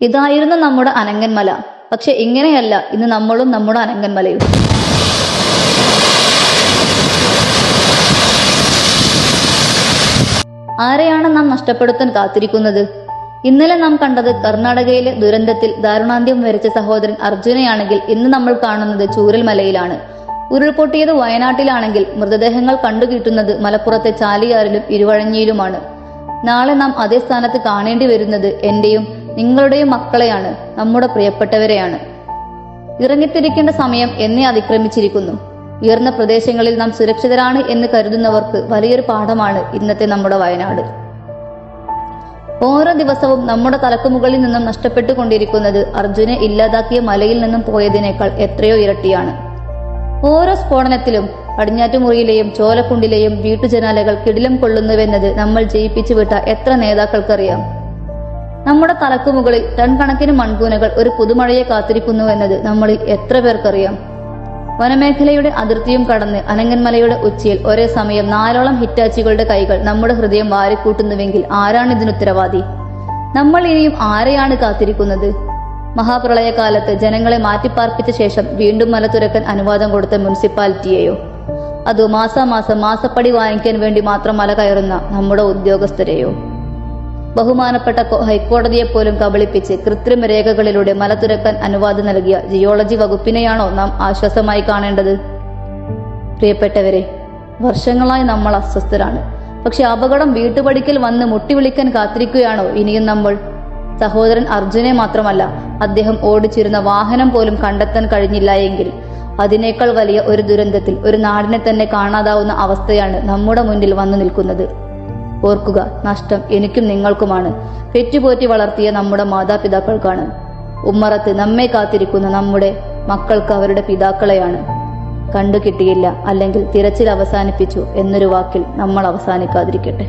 ഇതായിരുന്നു നമ്മുടെ അനങ്ങന്മല. പക്ഷെ ഇങ്ങനെയല്ല ഇന്ന് നമ്മളും നമ്മുടെ അനങ്ങന്മലയും. ആരെയാണ് നാം നഷ്ടപ്പെടുത്താൻ കാത്തിരിക്കുന്നത്? ഇന്നലെ നാം കണ്ടത് കർണാടകയിലെ ദുരന്തത്തിൽ ദാരുണാന്ത്യം വരച്ച സഹോദരൻ അർജുനെയാണെങ്കിൽ ഇന്ന് നമ്മൾ കാണുന്നത് ചൂരൽമലയിലാണ്. ഉരുൾപൊട്ടിയത് വയനാട്ടിലാണെങ്കിൽ മൃതദേഹങ്ങൾ കണ്ടുകിട്ടുന്നത് മലപ്പുറത്തെ ചാലിയാറിലും ഇരുവഴഞ്ഞിയിലുമാണ്. നാളെ നാം അതേ സ്ഥാനത്ത് കാണേണ്ടി വരുന്നത് എന്റെയും നിങ്ങളുടെയും മക്കളെയാണ്, നമ്മുടെ പ്രിയപ്പെട്ടവരെയാണ്. ഇറങ്ങിത്തിരിക്കേണ്ട സമയം എന്നെ അതിക്രമിച്ചിരിക്കുന്നു. ഉയർന്ന പ്രദേശങ്ങളിൽ നാം സുരക്ഷിതരാണ് എന്ന് കരുതുന്നവർക്ക് വലിയൊരു പാഠമാണ് ഇന്നത്തെ നമ്മുടെ വയനാട്. ഓരോ ദിവസവും നമ്മുടെ തലക്കുമുകളിൽ നിന്നും നഷ്ടപ്പെട്ടുകൊണ്ടിരിക്കുന്നത് അർജുനെ ഇല്ലാതാക്കിയ മലയിൽ നിന്നും പോയതിനേക്കാൾ എത്രയോ ഇരട്ടിയാണ്. ഓരോ സ്ഫോടനത്തിലും പടിഞ്ഞാറ്റുമുറിയിലെയും ചോലക്കുണ്ടിലെയും വീട്ടുജനാലകൾ കിടിലം കൊള്ളുന്നുവെന്നത് നമ്മൾ ജയിപ്പിച്ചു വിട്ട എത്ര നേതാക്കൾക്കറിയാം. നമ്മുടെ തലക്കുമുകളിൽ ടൺ കണക്കിന് മൺകൂനകൾ ഒരു പുതുമഴയെ കാത്തിരിക്കുന്നുവെന്നത് നമ്മളിൽ എത്ര പേർക്കറിയാം. വനമേഖലയുടെ അതിർത്തിയും കടന്ന് അനങ്ങന്മലയുടെ ഉച്ചിയിൽ ഒരേ സമയം 4ഓളം ഹിറ്റാച്ചികളുടെ കൈകൾ നമ്മുടെ ഹൃദയം വാരിക്കൂട്ടുന്നുവെങ്കിൽ ആരാണ് ഇതിനുത്തരവാദി? നമ്മൾ ഇനിയും ആരെയാണ് കാത്തിരിക്കുന്നത്? മഹാപ്രളയകാലത്ത് ജനങ്ങളെ മാറ്റിപ്പാർപ്പിച്ച ശേഷം വീണ്ടും മല തുറക്കാൻ അനുവാദം കൊടുത്ത മുനിസിപ്പാലിറ്റിയെയോ? അതോ മാസാമാസം മാസപ്പടി വാങ്ങിക്കാൻ വേണ്ടി മാത്രം മല കയറുന്ന നമ്മുടെ ഉദ്യോഗസ്ഥരെയോ? ബഹുമാനപ്പെട്ട ഹൈക്കോടതിയെപ്പോലും കബളിപ്പിച്ച് കൃത്രിമ രേഖകളിലൂടെ മല തുറക്കാൻ അനുവാദം നൽകിയ ജിയോളജി വകുപ്പിനെയാണോ നാം ആശ്വാസമായി കാണേണ്ടത്? പ്രിയപ്പെട്ടവരെ, വർഷങ്ങളായി നമ്മൾ അസ്വസ്ഥരാണ്. പക്ഷെ അപകടം വീട്ടുപടിക്കൽ വന്ന് മുട്ടി വിളിക്കാൻ കാത്തിരിക്കുകയാണോ ഇനിയും നമ്മൾ? സഹോദരൻ അർജുനെ മാത്രമല്ല, അദ്ദേഹം ഓടിച്ചിരുന്ന വാഹനം പോലും കണ്ടെത്താൻ കഴിഞ്ഞില്ല എങ്കിൽ അതിനേക്കാൾ വലിയ ഒരു ദുരന്തത്തിൽ ഒരു നാടിനെ തന്നെ കാണാതാവുന്ന അവസ്ഥയാണ് നമ്മുടെ മുന്നിൽ വന്നു നിൽക്കുന്നത്. ഓർക്കുക, നഷ്ടം എനിക്കും നിങ്ങൾക്കുമാണ്. പെറ്റുപോറ്റി വളർത്തിയ നമ്മുടെ മാതാപിതാക്കൾക്കാണ്. ഉമ്മറത്ത് നമ്മെ കാത്തിരിക്കുന്ന നമ്മുടെ മക്കൾക്ക് അവരുടെ പിതാക്കളെയാണ്. കണ്ടുകിട്ടിയില്ല അല്ലെങ്കിൽ തിരച്ചിൽ അവസാനിപ്പിച്ചു എന്നൊരു വാക്കിൽ നമ്മൾ അവസാനിക്കാതിരിക്കട്ടെ.